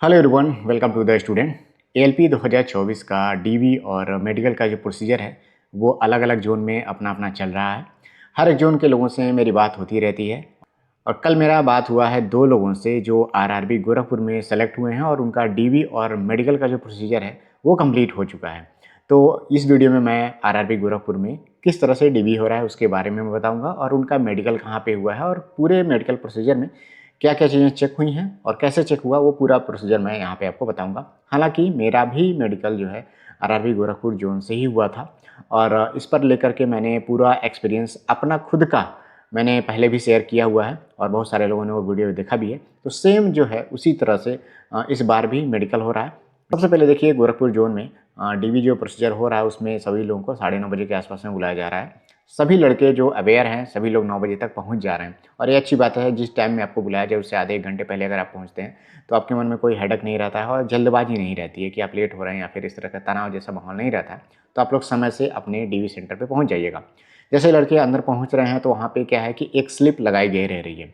Hello everyone, welcome to the student. ALP 2024 का DV और medical का जो प्रोसीजर है वो अलग अलग जोन में अपना अपना चल रहा है। हर एक जोन के लोगों से मेरी बात होती रहती है और कल मेरा बात हुआ है दो लोगों से जो आरआरबी गोरखपुर में सेलेक्ट हुए हैं और उनका डीवी और मेडिकल का जो प्रोसीजर है वो कंप्लीट हो चुका है। तो इस वीडियो में मैं आरआरबी गोरखपुर में किस तरह से डीवी हो रहा है उसके बारे में मैं बताऊँगा और उनका मेडिकल कहाँ पर हुआ है और पूरे मेडिकल प्रोसीजर में क्या क्या चीज़ें चेक हुई हैं और कैसे चेक हुआ वो पूरा प्रोसीजर मैं यहाँ पे आपको बताऊंगा। हालांकि मेरा भी मेडिकल जो है आरआरबी गोरखपुर जोन से ही हुआ था और इस पर लेकर के मैंने पूरा एक्सपीरियंस अपना खुद का मैंने पहले भी शेयर किया हुआ है और बहुत सारे लोगों ने वो वीडियो देखा भी है। तो सेम जो है उसी तरह से इस बार भी मेडिकल हो रहा है। सबसे पहले देखिए गोरखपुर जोन में डीवी जो प्रोसीजर हो रहा है उसमें सभी लोगों को 9:30 बजे के आसपास में बुलाया जा रहा है। सभी लड़के जो अवेयर हैं सभी लोग 9 बजे तक पहुंच जा रहे हैं और ये अच्छी बात है। जिस टाइम में आपको बुलाया जाए उससे आधे एक घंटे पहले अगर आप पहुंचते हैं तो आपके मन में कोई हेडक नहीं रहता है और जल्दबाजी नहीं रहती है कि आप लेट हो रहे हैं या फिर इस तरह का तनाव जैसा माहौल नहीं रहता है। तो आप लोग समय से अपने डीवी सेंटर पर पहुँच जाइएगा। जैसे लड़के अंदर पहुँच रहे हैं तो वहाँ पर क्या है कि एक स्लिप लगाई गई रह रही है।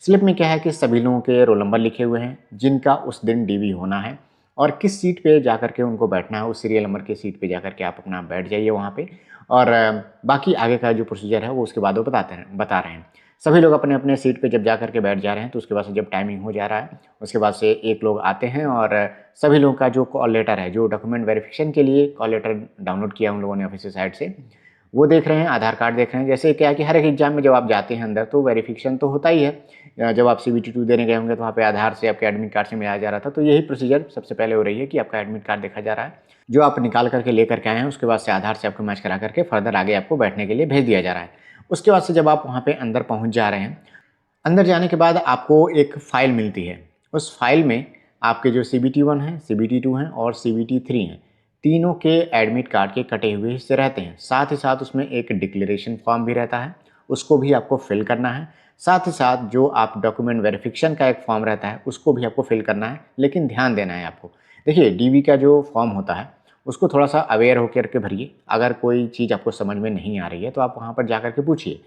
स्लिप में क्या है कि सभी लोगों के रोल नंबर लिखे हुए हैं जिनका उस दिन डीवी होना है और किस सीट पे जाकर के उनको बैठना है। उस सीरियल नंबर की सीट पे जाकर के आप अपना बैठ जाइए वहाँ पे और बाकी आगे का जो प्रोसीजर है वो उसके बाद वो बता रहे हैं। सभी लोग अपने अपने सीट पे जब जाकर के बैठ जा रहे हैं तो उसके बाद से जब टाइमिंग हो जा रहा है उसके बाद से एक लोग आते हैं और सभी लोगों का जो कॉल लेटर है जो डॉक्यूमेंट वेरिफिकेशन के लिए कॉल लेटर डाउनलोड किया उन लोगों ने ऑफिस साइड से वो देख रहे हैं। आधार कार्ड देख रहे हैं। जैसे क्या है कि हर एक एग्जाम में जब आप जाते हैं अंदर तो वेरिफिकेशन तो होता ही है। जब आप CBT 2 देने गए होंगे तो वहाँ पे आधार से आपके एडमिट कार्ड से मिलाया जा रहा था। तो यही प्रोसीजर सबसे पहले हो रही है कि आपका एडमिट कार्ड देखा जा रहा है जो आप निकाल करके लेकर के आए हैं। उसके बाद से आधार से आपको मैच करा करके फर्दर आगे आपको बैठने के लिए भेज दिया जा रहा है। उसके बाद से जब आप वहाँ पे अंदर पहुँच जा रहे हैं, अंदर जाने के बाद आपको एक फ़ाइल मिलती है। उस फ़ाइल में आपके जो CBT 1 हैं, CBT 2 हैं और CBT 3 हैं, तीनों के एडमिट कार्ड के कटे हुए हिस्से रहते हैं। साथ ही साथ उसमें एक डिक्लेरेशन फॉर्म भी रहता है, उसको भी आपको फिल करना है। साथ ही साथ जो आप डॉक्यूमेंट वेरिफिकेशन का एक फॉर्म रहता है उसको भी आपको फिल करना है। लेकिन ध्यान देना है आपको, देखिए डीवी का जो फॉर्म होता है उसको थोड़ा सा अवेयर होकर के भरिए। अगर कोई चीज़ आपको समझ में नहीं आ रही है तो आप वहाँ पर जा कर के पूछिए।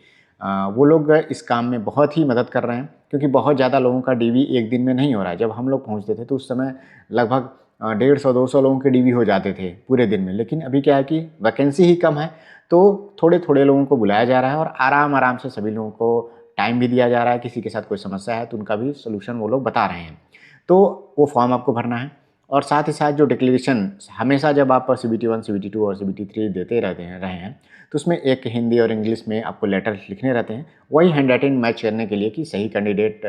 वो लोग इस काम में बहुत ही मदद कर रहे हैं क्योंकि बहुत ज़्यादा लोगों का डीवी एक दिन में नहीं हो रहा है। जब हम लोग पहुँचते थे तो उस समय लगभग 150-200 लोगों के डीवी हो जाते थे पूरे दिन में। लेकिन अभी क्या है कि वैकेंसी ही कम है तो थोड़े थोड़े लोगों को बुलाया जा रहा है और आराम आराम से सभी लोगों को टाइम भी दिया जा रहा है। किसी के साथ कोई समस्या है तो उनका भी सोल्यूशन वो लोग बता रहे हैं। तो वो फॉर्म आपको भरना है और साथ ही साथ जो डिक्लेरेशन हमेशा जब आप CBT 1, CBT 2 और CBT 3 देते रहे हैं तो उसमें एक हिंदी और इंग्लिश में आपको लेटर लिखने रहते हैं। वही हैंड राइटिंग मैच करने के लिए कि सही कैंडिडेट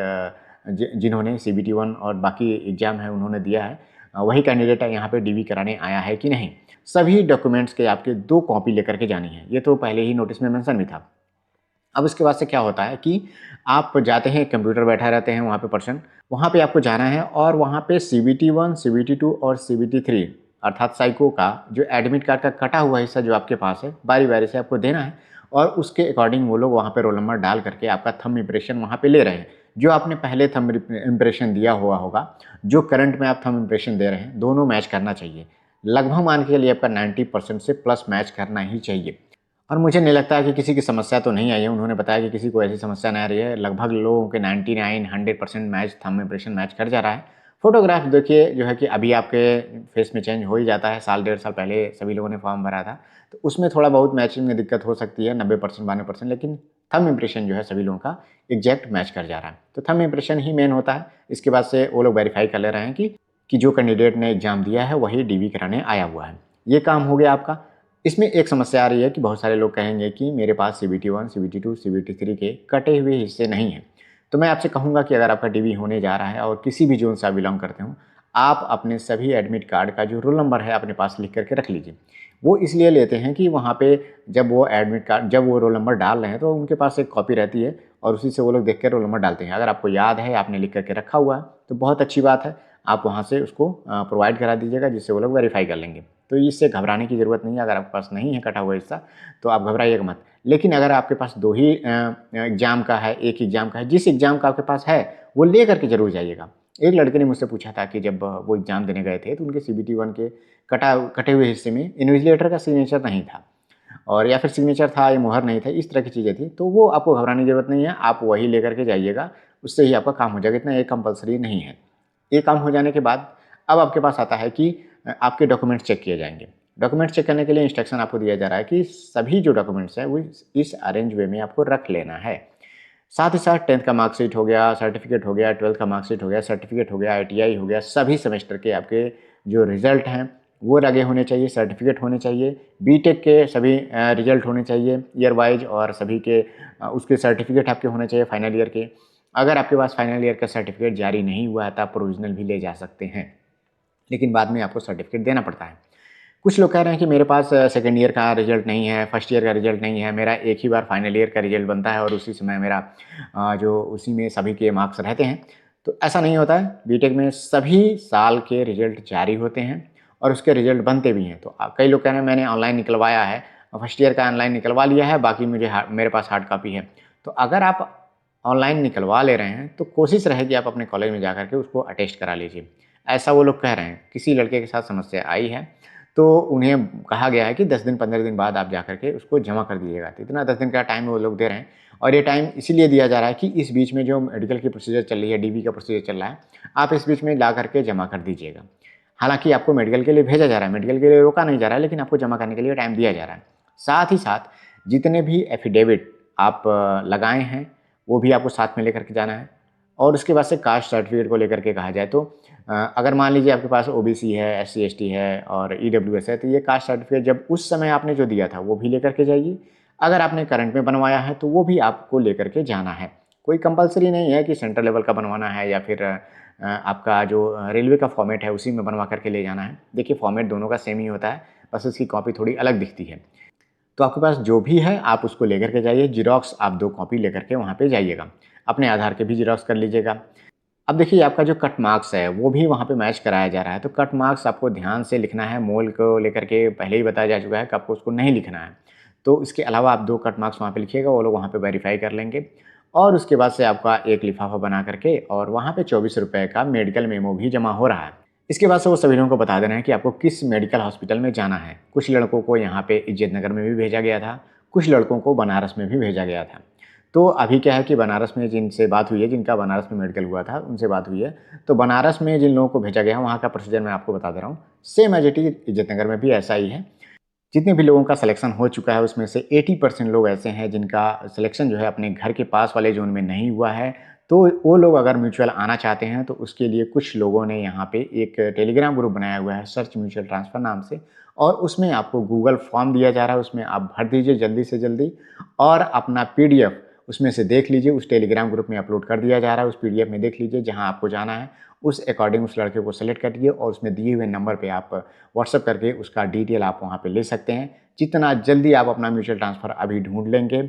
जिन्होंने CBT 1 और बाकी एग्जाम है उन्होंने दिया है वही कैंडिडेट यहाँ पे डीवी कराने आया है कि नहीं। सभी डॉक्यूमेंट्स के आपके 2 कॉपी लेकर के जानी है। ये तो पहले ही नोटिस में मेंशन भी था। अब इसके बाद से क्या होता है कि आप जाते हैं, कंप्यूटर बैठा रहते हैं वहाँ पे पर्सन, वहाँ पे आपको जाना है और वहाँ पे CBT 1, CBT 2 और CBT 3 अर्थात साइको का जो एडमिट कार्ड का कटा हुआ हिस्सा जो आपके पास है बारी बारी से आपको देना है और उसके अकॉर्डिंग वो लोग वहाँ पे रोल नंबर डाल करके आपका थंब इम्प्रेशन वहाँ पे ले रहे हैं। जो आपने पहले थंब इम्प्रेशन दिया हुआ होगा, जो करंट में आप थंब इम्प्रेशन दे रहे हैं, दोनों मैच करना चाहिए। लगभग मान के चलिए आपका 90% से प्लस मैच करना ही चाहिए। और मुझे नहीं लगता है कि किसी की समस्या तो नहीं आई है। उन्होंने बताया कि किसी को ऐसी समस्या नहीं आ रही है। लगभग लोगों के 99-100% मैच थंब इम्प्रेशन मैच कर जा रहा है। फ़ोटोग्राफ देखिए जो है कि अभी आपके फेस में चेंज हो ही जाता है। साल डेढ़ साल पहले सभी लोगों ने फॉर्म भरा था तो उसमें थोड़ा बहुत मैचिंग में दिक्कत हो सकती है 90% 92%, लेकिन थंब इम्प्रेशन जो है सभी लोगों का एग्जैक्ट मैच कर जा रहा है। तो थंब इम्प्रेशन ही मेन होता है। इसके बाद से वो लोग वेरीफाई कर ले रहे हैं कि जो कैंडिडेट ने एग्ज़ाम दिया है वही डीवी कराने आया हुआ है। ये काम हो गया आपका। इसमें एक समस्या आ रही है कि बहुत सारे लोग कहेंगे कि मेरे पास CBT 1, CBT 2, CBT 3 के कटे हुए हिस्से नहीं हैं। तो मैं आपसे कहूँगा कि अगर आपका डीवी होने जा रहा है और किसी भी जोन से आप बिलोंग करते हो, आप अपने सभी एडमिट कार्ड का जो रोल नंबर है अपने पास लिख करके रख लीजिए। वो इसलिए लेते हैं कि वहाँ पे जब वो एडमिट कार्ड जब वो रोल नंबर डाल रहे हैं तो उनके पास एक कॉपी रहती है और उसी से वो लोग देख कर रोल नंबर डालते हैं। अगर आपको याद है, आपने लिख करके रखा हुआ है तो बहुत अच्छी बात है। आप वहाँ से उसको प्रोवाइड करा दीजिएगा जिससे वो लोग वेरीफाई कर लेंगे। तो इससे घबराने की ज़रूरत नहीं है। अगर आपके पास नहीं है कटा हुआ हिस्सा तो आप घबराइएगा मत। लेकिन अगर आपके पास 2 ही एग्ज़ाम का है, 1 एग्ज़ाम का है, जिस एग्ज़ाम का आपके पास है वो ले करके ज़रूर जाइएगा। एक लड़के ने मुझसे पूछा था कि जब वो एग्ज़ाम देने गए थे तो उनके CBT 1 के कटे हुए हिस्से में इन्विजिलेटर का सिग्नेचर नहीं था और या फिर सिग्नेचर था या मुहर नहीं था, इस तरह की चीज़ें थी। तो वो आपको घबराने की ज़रूरत नहीं है। आप वही लेकर के जाइएगा, उससे ही आपका काम हो जाएगा। इतना ये कंपल्सरी नहीं है। ये काम हो जाने के बाद अब आपके पास आता है कि आपके डॉक्यूमेंट्स चेक किए जाएँगे। डॉक्यूमेंट्स चेक करने के लिए इंस्ट्रक्शन आपको दिया जा रहा है कि सभी जो डॉक्यूमेंट्स हैं वो इस अरेंज वे में आपको रख लेना है। साथ ही साथ 10th का मार्कशीट हो गया, सर्टिफिकेट हो गया, 12th का मार्कशीट हो गया, सर्टिफिकेट हो गया, आईटीआई हो गया, सभी सेमेस्टर के आपके जो रिज़ल्ट हैं वो लगे होने चाहिए, सर्टिफिकेट होने चाहिए। बीटेक के सभी रिज़ल्ट होने चाहिए ईयर वाइज़, और सभी के उसके सर्टिफिकेट आपके होने चाहिए फाइनल ईयर के। अगर आपके पास फाइनल ईयर का सर्टिफिकेट जारी नहीं हुआ है तो आप प्रोविज़नल भी ले जा सकते हैं, लेकिन बाद में आपको सर्टिफिकेट देना पड़ता है। कुछ लोग कह रहे हैं कि मेरे पास सेकंड ईयर का रिज़ल्ट नहीं है, फर्स्ट ईयर का रिज़ल्ट नहीं है, मेरा एक ही बार फाइनल ईयर का रिज़ल्ट बनता है और उसी समय मेरा जो उसी में सभी के मार्क्स रहते हैं। तो ऐसा नहीं होता है, बीटेक में सभी साल के रिज़ल्ट जारी होते हैं और उसके रिज़ल्ट बनते भी हैं। तो कई लोग कह रहे हैं मैंने ऑनलाइन निकलवाया है, फर्स्ट ईयर का ऑनलाइन निकलवा लिया है, बाकी मेरे पास हार्ड कॉपी है। तो अगर आप ऑनलाइन निकलवा ले रहे हैं तो कोशिश रहे कि आप अपने कॉलेज में जाकर के उसको अटेस्ट करा लीजिए। ऐसा वो लोग कह रहे हैं। किसी लड़के के साथ समस्या आई है तो उन्हें कहा गया है कि 10 दिन 15 दिन बाद आप जाकर के उसको जमा कर दीजिएगा। तो इतना 10 दिन का टाइम वो लोग दे रहे हैं, और ये टाइम इसीलिए दिया जा रहा है कि इस बीच में जो मेडिकल की प्रोसीजर चल रही है, डीबी का प्रोसीजर चल रहा है, आप इस बीच में ला करके जमा कर दीजिएगा। हालाँकि आपको मेडिकल के लिए भेजा जा रहा है, मेडिकल के लिए रोका नहीं जा रहा है, लेकिन आपको जमा करने के लिए टाइम दिया जा रहा है। साथ ही साथ जितने भी एफ़िडेविट आप लगाए हैं, वो भी आपको साथ में लेकर के जाना है। और उसके बाद से कास्ट सर्टिफिकेट को लेकर के कहा जाए तो अगर मान लीजिए आपके पास ओबीसी है, एससी एसटी है और ईडब्ल्यूएस है, तो ये कास्ट सर्टिफिकेट जब उस समय आपने जो दिया था वो भी लेकर के जाइए। अगर आपने करंट में बनवाया है तो वो भी आपको लेकर के जाना है। कोई कंपल्सरी नहीं है कि सेंट्रल लेवल का बनवाना है या फिर आपका जो रेलवे का फॉर्मेट है उसी में बनवा करके ले जाना है। देखिए फॉर्मेट दोनों का सेम ही होता है, बस उसकी कॉपी थोड़ी अलग दिखती है। तो आपके पास जो भी है आप उसको लेकर के जाइए। ज़ेरॉक्स आप 2 कॉपी लेकर के वहाँ पे जाइएगा। अपने आधार के भी ज़ेरॉक्स कर लीजिएगा। अब देखिए आपका जो कट मार्क्स है वो भी वहाँ पे मैच कराया जा रहा है, तो कट मार्क्स आपको ध्यान से लिखना है। मोल को लेकर के पहले ही बताया जा चुका है कि आपको उसको नहीं लिखना है। तो इसके अलावा आप 2 कट मार्क्स वहाँ पे लिखिएगा, वो लोग वहाँ पे वेरीफ़ाई कर लेंगे। और उसके बाद से आपका एक लिफ़ाफ़ा बना करके और वहाँ पे ₹24 का मेडिकल मेमो भी जमा हो रहा है। इसके बाद से वो सभी लोगों को बता देना है कि आपको किस मेडिकल हॉस्पिटल में जाना है। कुछ लड़कों को यहाँ पे इज़्ज़तनगर में भी भेजा गया था, कुछ लड़कों को बनारस में भी भेजा गया था। तो अभी क्या है कि बनारस में जिनसे बात हुई है, जिनका बनारस में मेडिकल हुआ था, उनसे बात हुई है। तो बनारस में जिन लोगों को भेजा गया है, वहाँ का प्रोसीजर मैं आपको बता दे रहा हूँ। Same as it is Izzatnagar में भी ऐसा ही है। जितने भी लोगों का सिलेक्शन हो चुका है उसमें से 80% लोग ऐसे हैं जिनका सिलेक्शन जो है अपने घर के पास वाले ज़ोन में नहीं हुआ है। तो वो लोग अगर म्यूचुअल आना चाहते हैं तो उसके लिए कुछ लोगों ने यहाँ पे एक टेलीग्राम ग्रुप बनाया हुआ है सर्च म्यूचुअल ट्रांसफ़र नाम से, और उसमें आपको गूगल फॉर्म दिया जा रहा है, उसमें आप भर दीजिए जल्दी से जल्दी और अपना पीडीएफ उसमें से देख लीजिए। उस टेलीग्राम ग्रुप में अपलोड कर दिया जा रहा है, उस पीडीएफ में देख लीजिए जहाँ आपको जाना है, उस अकॉर्डिंग उस लड़के को सेलेक्ट करिए और उसमें दिए हुए नंबर पे आप व्हाट्सएप करके उसका डिटेल आप वहाँ पे ले सकते हैं। जितना जल्दी आप अपना म्यूचुअल ट्रांसफ़र अभी ढूँढ लेंगे,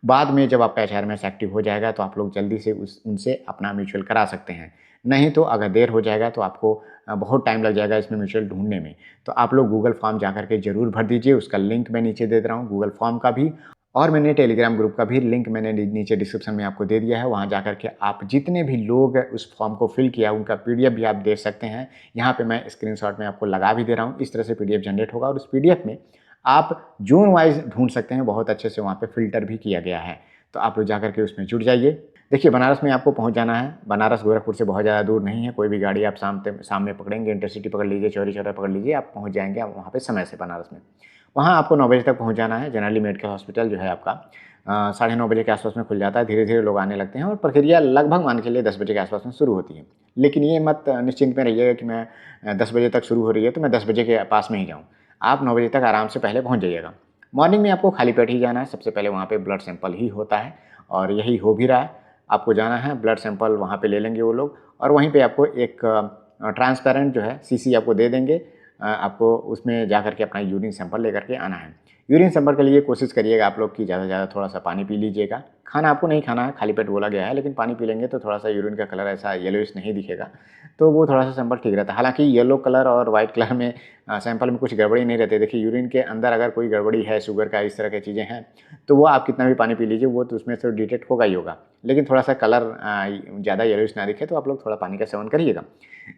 बाद में जब आपका एचआरएमएस एक्टिव हो जाएगा तो आप लोग जल्दी से उनसे अपना म्यूचुअल करा सकते हैं। नहीं तो अगर देर हो जाएगा तो आपको बहुत टाइम लग जाएगा इसमें म्यूचुअल ढूँढने में। तो आप लोग गूगल फॉर्म जा कर के ज़रूर भर दीजिए, उसका लिंक मैं नीचे दे दे रहा हूँ गूगल फॉर्म का भी, और मैंने टेलीग्राम ग्रुप का भी लिंक मैंने नीचे डिस्क्रिप्शन में आपको दे दिया है। वहाँ जाकर के आप जितने भी लोग उस फॉर्म को फिल किया उनका पीडीएफ भी आप देख सकते हैं। यहाँ पे मैं स्क्रीनशॉट में आपको लगा भी दे रहा हूँ। इस तरह से पीडीएफ जनरेट होगा और उस पीडीएफ में आप ज़ोन वाइज़ ढूँढ सकते हैं, बहुत अच्छे से वहाँ पे फ़िल्टर भी किया गया है। तो आप लोग जाकर के उसमें जुड़ जाइए। देखिए बनारस में आपको पहुँच जाना है। बनारस गोरखपुर से बहुत ज़्यादा दूर नहीं है। कोई भी गाड़ी आप शाम में पकड़ेंगे, इंटरसिटी पकड़ लीजिए, चौरी चौरा पकड़ लीजिए, आप पहुँच जाएँगे आप वहाँ पे समय से बनारस में। वहाँ आपको 9 बजे तक पहुँच जाना है। जनरली मेडिकल हॉस्पिटल जो है आपका 9:30 बजे के आस-पास में खुल जाता है। धीरे-धीरे लोग आने लगते हैं और प्रक्रिया लगभग मान के चलिए 10 बजे के आस-पास में शुरू होती है। लेकिन ये मत निश्चिंत में रहिएगा कि मैं 10 बजे तक शुरू हो रही है तो मैं 10 बजे के पास में ही जाऊँ। आप 9 बजे तक आराम से पहले पहुँच जाइएगा। मॉर्निंग में आपको खाली पेट ही जाना है। सबसे पहले वहाँ पे ब्लड सैंपल ही होता है और यही हो भी रहा है। आपको जाना है, ब्लड सैंपल वहाँ पे ले लेंगे वो लोग और वहीं पे आपको एक ट्रांसपेरेंट जो है शीशी आपको दे देंगे। आपको उसमें जाकर के अपना यूरिन सैंपल लेकर के आना है। यूरिन सैंपल के लिए कोशिश करिएगा आप लोग कि ज़्यादा से ज़्यादा थोड़ा-सा पानी पी लीजिएगा। खाना आपको नहीं खाना है, खाली पेट बोला गया है, लेकिन पानी पी लेंगे तो थोड़ा-सा यूरिन का कलर ऐसा येलोइश नहीं दिखेगा, तो वो थोड़ा-सा सैंपल ठीक रहता है। हालाँकि येलो कलर और व्हाइट कलर में सैंपल में कुछ गड़बड़ी नहीं रहती है। देखिए यूरिन के अंदर अगर कोई गड़बड़ी है, शुगर का इस तरह की चीज़ें हैं, तो वो आप कितना भी पानी पी लीजिए, वो तो उसमें से डिटेक्ट होगा ही होगा। लेकिन थोड़ा-सा कलर ज़्यादा येलोइश ना दिखे तो आप लोग थोड़ा पानी का सेवन करिएगा।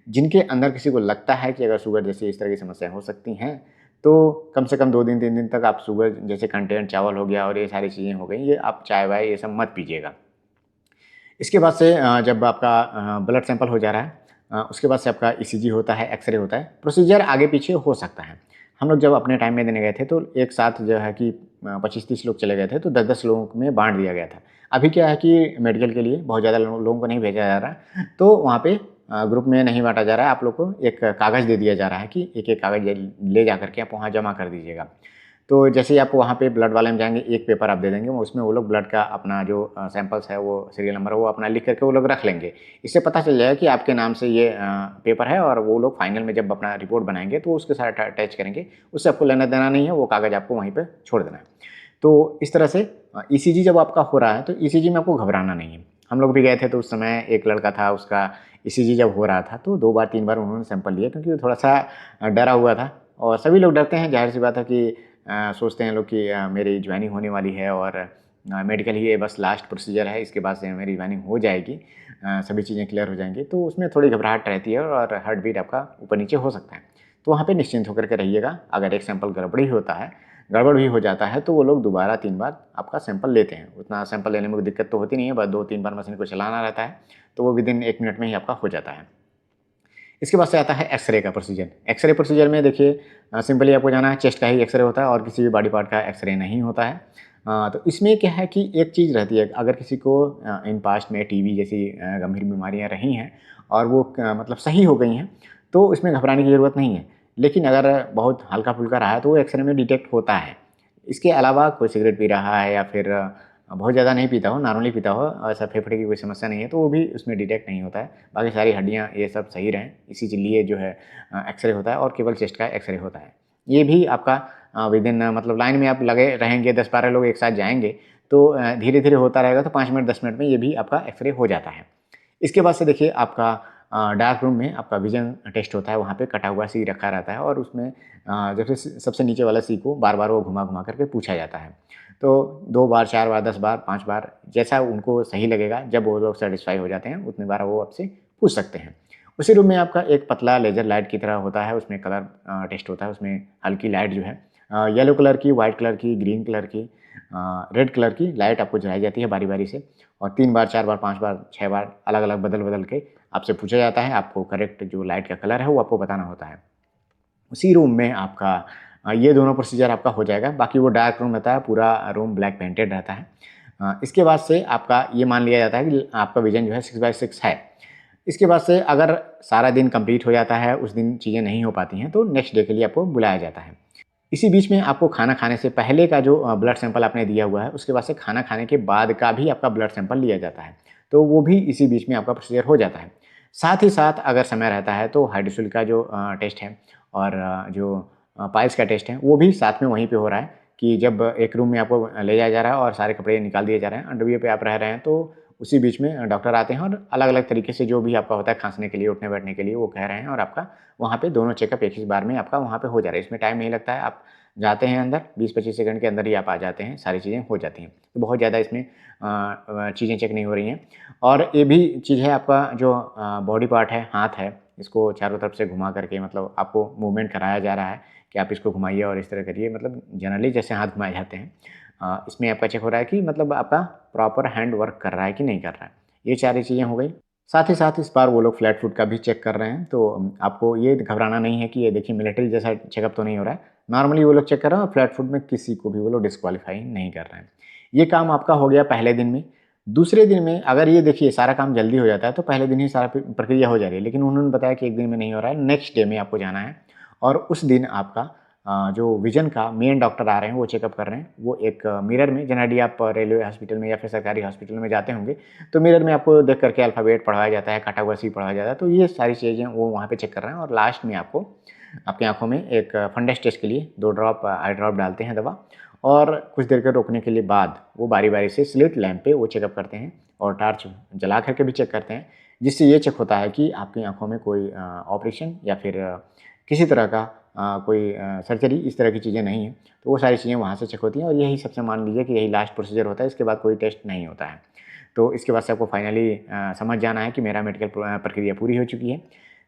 जिनके अंदर किसी को लगता है कि अगर शुगर जैसी इस तरह की समस्याएँ हो सकती हैं, तो कम से कम 2 दिन 3 दिन तक आप शुगर जैसे कंटेंट चावल हो गया और ये सारी चीज़ें हो गई, ये आप चाय-वाय ये सब मत पीजिएगा। इसके बाद से जब आपका ब्लड सैंपल हो जा रहा है, उसके बाद से आपका ईसीजी होता है, एक्सरे होता है। प्रोसीजर आगे पीछे हो सकता है। हम लोग जब अपने टाइम में देने गए थे तो एक साथ जो है कि 25-30 लोग चले गए थे, तो 10-10 लोगों में बाँट दिया गया था। अभी क्या है कि मेडिकल के लिए बहुत ज़्यादा लोगों को नहीं भेजा जा रहा है, तो वहाँ पे ग्रुप में नहीं बाँटा जा रहा है। आप लोग को एक कागज़ दे दिया जा रहा है कि एक-एक कागज़ ले जा कर के आप वहाँ जमा कर दीजिएगा। तो जैसे ही आप वहाँ पे ब्लड वाले में जाएँगे, एक पेपर आप दे देंगे, उसमें वो लोग ब्लड का अपना जो सैंपल्स है, वो सीरियल नंबर है, वो अपना लिख करके वो लोग रख लेंगे। इससे पता चल जाएगा कि आपके नाम से ये पेपर है, और वो लोग फाइनल में जब अपना रिपोर्ट बनाएँगे तो उसके साथ अटैच करेंगे। उससे आपको लेना-देना नहीं है, वो कागज़ आपको वहीं पे छोड़ देना है। तो इस तरह से ईसीजी जब आपका हो रहा है, तो ईसीजी में आपको घबराना नहीं है। हम लोग भी गए थे तो उस समय एक लड़का था, उसका ईसीजी जब हो रहा था तो 2 बार 3 बार उन्होंने सैंपल लिया, क्योंकि वो थोड़ा-सा डरा हुआ था। और सभी लोग डरते हैं, ज़ाहिर-सी बात है कि सोचते हैं लोग कि मेरी जॉइनिंग होने वाली है, और मेडिकल ही ये बस लास्ट प्रोसीजर है, इसके बाद से मेरी जॉइनिंग हो जाएगी, सभी चीज़ें क्लियर हो जाएँगी। तो उसमें थोड़ी घबराहट रहती है और हार्ट बीट आपका ऊपर-नीचे हो सकता है। तो वहाँ पे निश्चिंत होकर के रहिएगा। अगर एक सैंपल गड़बड़ भी हो जाता है, तो वो लोग दोबारा 3 बार आपका सैंपल लेते हैं। उतना सैंपल लेने में कोई दिक्कत तो होती नहीं है, बस 2-3 बार मशीन को चलाना रहता है, तो वो विदिन 1 मिनट में ही आपका हो जाता है। इसके बाद से आता है एक्स-रे का प्रोसीजर। एक्स-रे प्रोसीजर में देखिए सिंपली आपको जाना है, चेस्ट का ही एक्स-रे होता है और किसी भी बॉडी पार्ट का एक्स-रे नहीं होता है। तो इसमें क्या है कि एक चीज़ रहती है, अगर किसी को इन पास्ट में टीबी जैसी गंभीर बीमारियाँ रही हैं और वो मतलब सही हो गई हैं, तो इसमें घबराने की ज़रूरत नहीं है। लेकिन अगर बहुत हल्का-फुल्का रहा है, तो वो एक्स-रे में डिटेक्ट होता है। इसके अलावा कोई सिगरेट पी रहा है या फिर बहुत ज़्यादा नहीं पीता हो, नॉर्मली पीता हो, ऐसा फेफड़े की कोई समस्या नहीं है, तो वो भी उसमें डिटेक्ट नहीं होता है। बाकी सारी हड्डियाँ ये सब सही रहें, इसी के लिए जो है एक्स-रे होता है, और केवल चेस्ट का एक्स-रे होता है। ये भी आपका विदिन मतलब लाइन में आप लगे रहेंगे, 10-12 लोग एक साथ जाएँगे, तो धीरे-धीरे होता रहेगा, तो 5 मिनट 10 मिनट में ये भी आपका एक्स-रे हो जाता है। इसके बाद से देखिए आपका डार्क रूम में आपका विज़न टेस्ट होता है, वहाँ पे कटा हुआ सी रखा रहता है, और उसमें जैसे सबसे नीचे वाला सी को बार-बार वो घुमा-घुमा करके पूछा जाता है। तो 2 बार, 4 बार, 10 बार, 5 बार, जैसा उनको सही लगेगा, जब वो लोग सैटिस्फाई हो जाते हैं, उतनी बार वो आपसे पूछ सकते हैं। उसी रूम में आपका एक पतला लेज़र लाइट की तरह होता है, उसमें कलर टेस्ट होता है, उसमें हल्की लाइट जो है येलो कलर की, व्हाइट कलर की, ग्रीन कलर की, रेड कलर की लाइट आपको जलाई जाती है बारी-बारी से, और 3 बार, 4 बार, 5 बार, 6 बार अलग-अलग बदल-बदल के आपसे पूछा जाता है। आपको करेक्ट जो लाइट का कलर है, वो आपको बताना होता है। उसी रूम में आपका ये दोनों प्रोसीजर आपका हो जाएगा। बाकी वो डार्क रूम रहता है, पूरा रूम ब्लैक पेंटेड रहता है। इसके बाद से आपका ये मान लिया जाता है कि आपका विज़न जो है 6/6 है। इसके बाद से अगर सारा दिन कंप्लीट हो जाता है, उस दिन चीज़ें नहीं हो पाती हैं, तो नेक्स्ट डे के लिए आपको बुलाया जाता है। इसी बीच में आपको खाना खाने से पहले का जो ब्लड सैंपल आपने दिया हुआ है, उसके बाद से खाना खाने के बाद का भी आपका ब्लड सैंपल लिया जाता है। तो वो भी इसी बीच में आपका प्रोसीजर हो जाता है। साथ ही साथ अगर समय रहता है, तो हाइड्रोसिल का जो टेस्ट है, और जो पाइल्स का टेस्ट है, वो भी साथ में वहीं पे हो रहा है, कि जब एक रूम में आपको ले जाया जा रहा है और सारे कपड़े निकाल दिए जा रहे हैं, अंडरवियर पे आप रह रहे हैं, तो उसी बीच में डॉक्टर आते हैं और अलग-अलग तरीके से जो भी आपका होता है खाँसने के लिए, उठने-बैठने के लिए, वो कह रहे हैं, और आपका वहाँ पे दोनों चेकअप एक ही बार में आपका वहाँ पे हो जा रहा है। इसमें टाइम नहीं लगता है, आप जाते हैं अंदर, 20-25 सेकंड के अंदर ही आप आ जाते हैं, सारी चीज़ें हो जाती हैं। तो बहुत ज़्यादा इसमें चीज़ें चेक नहीं हो रही हैं। और ये भी चीज़ है, आपका जो बॉडी पार्ट है, हाथ है, इसको चारों तरफ से घुमा करके मतलब आपको मूवमेंट कराया जा रहा है कि आप इसको घुमाइए और इस तरह करिए, मतलब जनरली जैसे हाथ घुमाए जाते हैं। इसमें आपका चेक हो रहा है कि मतलब आपका प्रॉपर हैंड वर्क कर रहा है कि नहीं कर रहा है। ये सारी चीज़ें हो गई। साथ ही साथ इस बार वो लोग फ्लैट फुट का भी चेक कर रहे हैं, तो आपको ये घबराना नहीं है कि ये देखिए मिलिट्री जैसा चेकअप तो नहीं हो रहा है। नॉर्मली वो लोग चेक कर रहे हैं, और फ्लैट फुट में किसी को भी वो लोग डिस्क्वालीफाई नहीं कर रहे हैं। ये काम आपका हो गया पहले दिन में। दूसरे दिन में अगर ये देखिए सारा काम जल्दी हो जाता है, तो पहले दिन ही सारा प्रक्रिया हो जा रही है, लेकिन उन्होंने बताया कि 1 दिन में नहीं हो रहा है, नेक्स्ट डे में आपको जाना है, और उस दिन आपका जो विज़न का मेन डॉक्टर आ रहे हैं, वो चेकअप कर रहे हैं। वो एक मिरर में, जनरली आप रेलवे हॉस्पिटल में या फिर सरकारी हॉस्पिटल में जाते होंगे, तो मिरर में आपको देख करके अल्फ़ाबेट पढ़वाया जाता है, कटा हुआ सी पढ़वाया जाता है, तो ये सारी चीज़ें वो वहाँ पे चेक कर रहे हैं, और लास्ट में आपको आपकी आँखों में एक फंडस टेस्ट के लिए 2 ड्रॉप आई ड्रॉप डालते हैं दवा, और कुछ देर के रोकने के लिए बाद वो बारी-बारी से स्लिट लैंप पे वो चेकअप करते हैं, और टॉर्च जला कर के भी चेक करते हैं, जिससे ये चेक होता है कि आपकी आँखों में कोई ऑपरेशन या फिर किसी तरह का कोई सर्जरी इस तरह की चीज़ें नहीं हैं। तो वो सारी चीज़ें वहाँ से चेक होती हैं, और यही सबसे मान लीजिए कि यही लास्ट प्रोसीजर होता है, इसके बाद कोई टेस्ट नहीं होता है। तो इसके बाद से आपको फाइनली समझ जाना है कि मेरा मेडिकल प्रक्रिया पूरी हो चुकी है।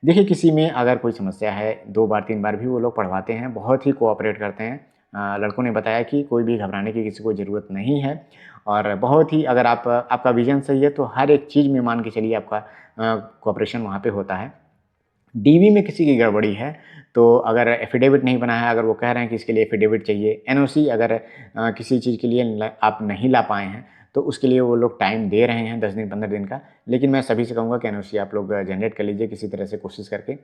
देखिए किसी में अगर कोई समस्या है, 2 बार 3 बार भी वो लोग पढ़वाते हैं, बहुत ही कोऑपरेट करते हैं। लड़कों ने बताया कि कोई भी घबराने की किसी को ज़रूरत नहीं है, और बहुत ही अगर आपका विज़न सही है, तो हर एक चीज़ में मान के चलिए आपका कोऑपरेशन वहाँ पे होता है। डीवी में किसी की गड़बड़ी है, तो अगर एफ़िडेविट नहीं बना है, अगर वो कह रहे हैं कि इसके लिए एफ़िडेविट चाहिए, एनओसी अगर किसी चीज़ के लिए आप नहीं ला पाए हैं, तो उसके लिए वो लोग टाइम दे रहे हैं 10 दिन 15 दिन का। लेकिन मैं सभी से कहूँगा कि एनओसी आप लोग जनरेट कर लीजिए किसी तरह से कोशिश करके।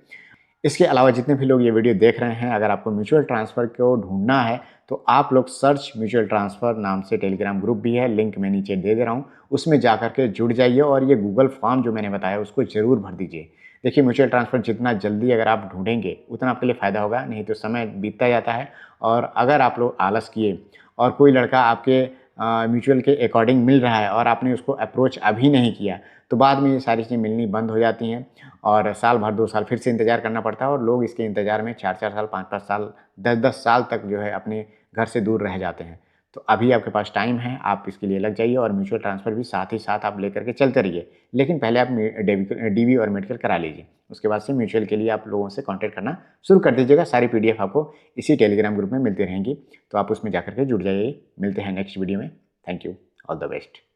इसके अलावा जितने भी लोग ये वीडियो देख रहे हैं, अगर आपको म्यूचुअल ट्रांसफ़र को ढूँढना है, तो आप लोग सर्च म्यूचुअल ट्रांसफ़र नाम से टेलीग्राम ग्रुप भी है, लिंक मैं नीचे दे दे रहा हूँ। उसमें जा कर के जुड़ जाइए और ये गूगल फॉर्म जो मैंने बताया उसको ज़रूर भर दीजिए। देखिए म्यूचुअल ट्रांसफ़र जितना जल्दी अगर आप ढूँढेंगे, उतना आपके लिए फ़ायदा होगा, नहीं तो समय बीतता जाता है। और अगर आप लोग आलस किए और कोई लड़का आपके म्यूचुअल के अकॉर्डिंग मिल रहा है और आपने उसको अप्रोच अभी नहीं किया, तो बाद में ये सारी चीज़ें मिलनी बंद हो जाती हैं और साल भर 2 साल फिर से इंतज़ार करना पड़ता है और लोग इसके इंतज़ार में 4-4 साल, 5-5 साल, 10-10 साल तक जो है अपने घर से दूर रह जाते हैं। तो अभी आपके पास टाइम है, आप इसके लिए लग जाइए और म्यूचुअल ट्रांसफ़र भी साथ ही साथ आप लेकर के चलते रहिए। लेकिन पहले आप डीवी और मेडिकल करा लीजिए। उसके बाद से म्यूचुअल के लिए आप लोगों से कॉन्टैक्ट करना शुरू कर दीजिएगा। सारी पीडीएफ आपको इसी टेलीग्राम ग्रुप में मिलती रहेंगी, तो आप उसमें जाकर के जुड़ जाइए। मिलते हैं नेक्स्ट वीडियो में। Thank you. All the best.